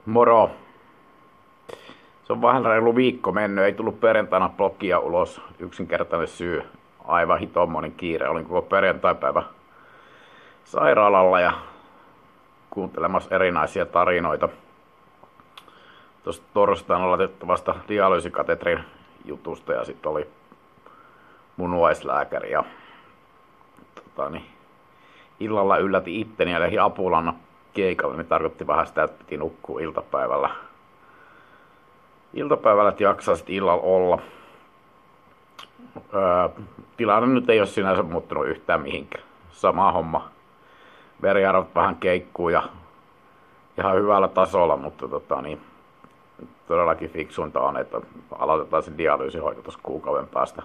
Moro. Se on vähän reilu viikko mennyt, ei tullut perjantaina blogia ulos. Yksinkertainen syy, aivan hitommoinen kiire. Olin koko perjantaipäivä sairaalalla ja kuuntelemassa erinäisiä tarinoita tuosta torstaina laitettavasta dialyysikatetrin jutusta ja sitten oli munuaislääkäri ja illalla ylläti itteni ja lähdin Apulannan keikalle, niin tarkoitti vähän sitä, että piti nukkua iltapäivällä. Että jaksaa sitten illalla olla. Tilanne nyt ei ole sinänsä muuttunut yhtään mihinkään. Sama homma. Veriarvot vähän keikkuu ja ihan hyvällä tasolla, mutta todellakin fiksuinta on, että aloitetaan se dialyysihoito tuossa kuukauden päästä.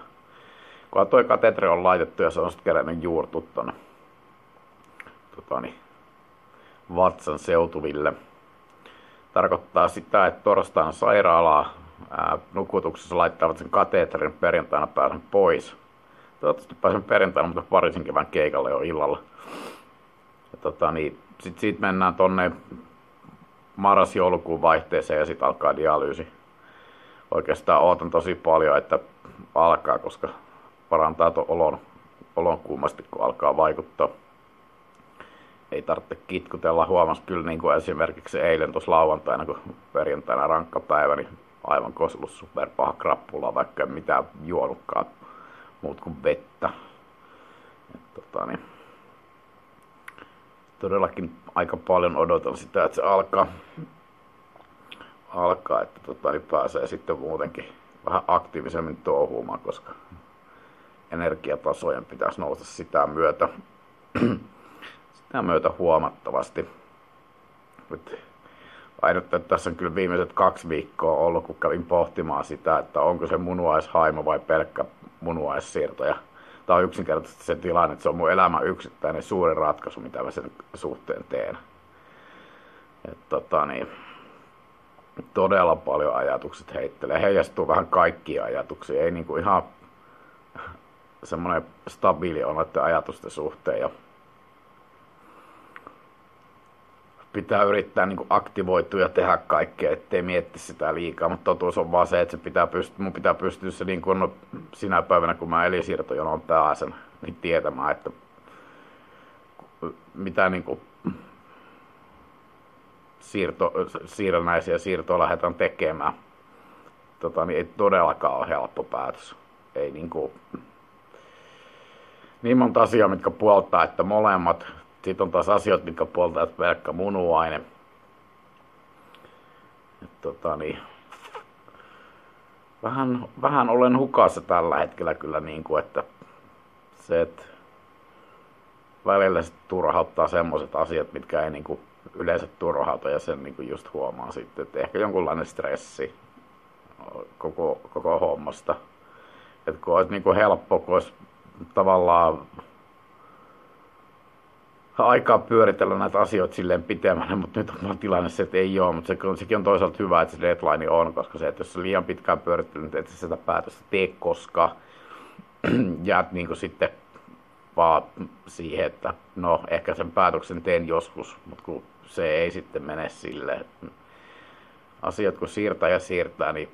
Kunhan toi katetri on laitettu ja se on sitten kerennyt juurtu tonne vatsan seutuville. Tarkoittaa sitä, että torstaina sairaalaa nukutuksessa laittavat sen kateterin, perjantaina pääsen pois. Toivottavasti pääsen perjantaina, mutta parisin kevään keikalle jo illalla. Sitten siitä mennään tonne marras-joulukuun vaihteeseen ja sitten alkaa dialyysi. Oikeastaan ootan tosi paljon, että alkaa, koska parantaa tuon olon kuumasti, kun alkaa vaikuttaa. Ei tarvitse kitkutella. Huomasi kyllä niin kuin esimerkiksi eilen tuossa lauantaina, kun perjantaina rankka päivä, niin aivan kosellut superpaha krappula, vaikka ei mitään juonutkaan muut kuin vettä. Todellakin aika paljon odotan sitä, että se alkaa että pääsee sitten muutenkin vähän aktiivisemmin touhuumaan, koska energiatasojen pitäisi nousta sitä myötä huomattavasti. Ainut, että tässä on kyllä viimeiset 2 viikkoa ollut, kun kävin pohtimaan sitä, että onko se munuaishaimo vai pelkkä munuaissiirto. Ja tämä on yksinkertaisesti se tilanne, että se on mun elämän yksittäinen suuri ratkaisu, mitä mä sen suhteen teen. Todella paljon ajatukset heittelee. Heijastuu vähän kaikkia ajatuksia. Ei niinku ihan semmoinen stabiili on noiden ajatusten suhteen. Ja pitää yrittää niin kuin aktivoitua ja tehdä kaikkea, ettei mietti sitä liikaa, mutta totuus on vaan se, että mun pitää pystyä se niin kuin sinä päivänä, kun mä elinsiirtojonoon pääsen, niin tietämään, että mitä niin kuin siirrännäisiä siirtoa lähdetään tekemään. Ei todellakaan ole helppo päätös. Ei niin monta asiaa, mitkä puoltaa, että molemmat. Sitten on taas asioita, mitkä puoltaa, että pelkkä munuaine. Vähän olen hukassa tällä hetkellä kyllä, että se, että välillä se turhauttaa semmoiset asiat, mitkä ei yleensä turhauta, ja sen just huomaa sitten, että ehkä jonkunlainen stressi koko hommasta. Että kun olisi helppo, kun olisi tavallaan aikaa pyöritellä näitä asioita silleen pitemmänä, mutta nyt on tilanne se, että ei ole, mutta sekin on toisaalta hyvä, että se deadline on, koska se, että jos se liian pitkään pyörittelyt, että sitä päätöstä tee, koska jäät sitten vaan siihen, että no ehkä sen päätöksen teen joskus, mutta kun se ei sitten mene silleen. Asiat kun siirtää, niin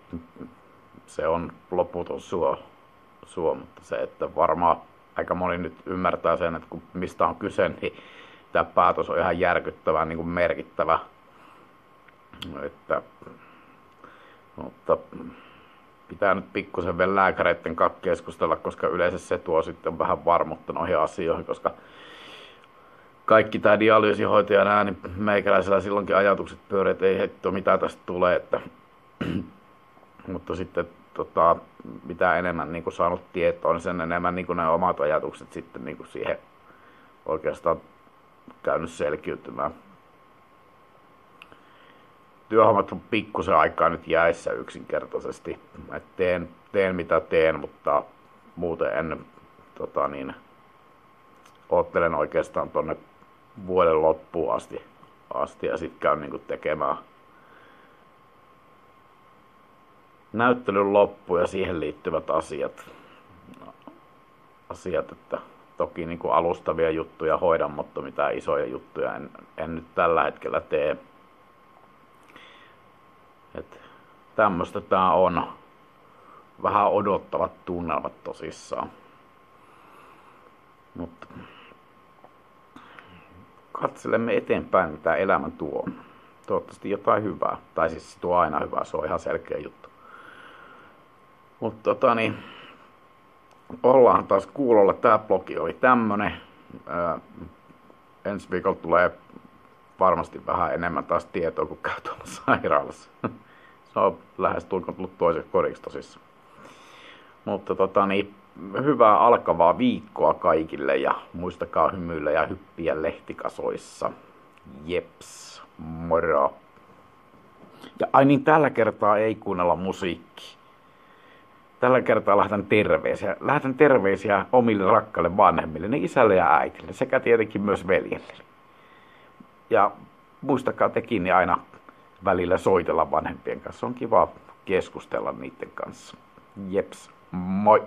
se on loputon suo, mutta se, että varmaan aika moni nyt ymmärtää sen, että kun mistä on kyse, niin tämä päätös on ihan järkyttävän niin kuin merkittävä. Mutta pitää nyt pikkusen vielä lääkäreiden kanssa keskustella, koska yleensä se tuo sitten vähän varmuutta noihin asioihin, koska kaikki tämä dialyysihoito ja nää, niin meikäläisellä silloinkin ajatukset pyörii, että ei hetto mitä tästä tulee, mutta sitten mitä enemmän niin kuin saanut tietoa, niin sen enemmän niin kuin ne omat ajatukset sitten niin kuin siihen oikeastaan käynyt selkiytymään. Työhommat on pikkusen aikaa nyt jäissä yksinkertaisesti. Et teen mitä teen, mutta muuten en oottelen oikeastaan tonne vuoden loppuun asti ja sitten käyn niin kuin tekemään näyttelyn loppu ja siihen liittyvät asiat, että toki niin kuin alustavia juttuja hoidan, mutta mitään isoja juttuja en nyt tällä hetkellä tee. Et tämmöstä tää on. Vähän odottavat tunnelmat tosissaan. Mutta katselemme eteenpäin, mitä elämä tuo. Toivottavasti jotain hyvää. Tai siis se tuo aina hyvää, se on ihan selkeä juttu. Mutta ollaan taas kuulolla. Tää blogi oli tämmönen. Ensi viikolla tulee varmasti vähän enemmän taas tietoa, kun käy tuolla sairaalassa. Se on lähes tullut toiseksi kodiksi tosissaan. Mutta hyvää alkavaa viikkoa kaikille ja muistakaa hymyillä ja hyppiä lehtikasoissa. Jeps, moro. Ja ai niin, tällä kertaa ei kuunnella musiikkia. Tällä kertaa lähetän terveisiä. Lähetän terveisiä omille rakkaille vanhemmille, ne isälle ja äitille, sekä tietenkin myös veljelle. Ja muistakaa tekin niin aina välillä soitella vanhempien kanssa. On kiva keskustella niiden kanssa. Jeps, moi!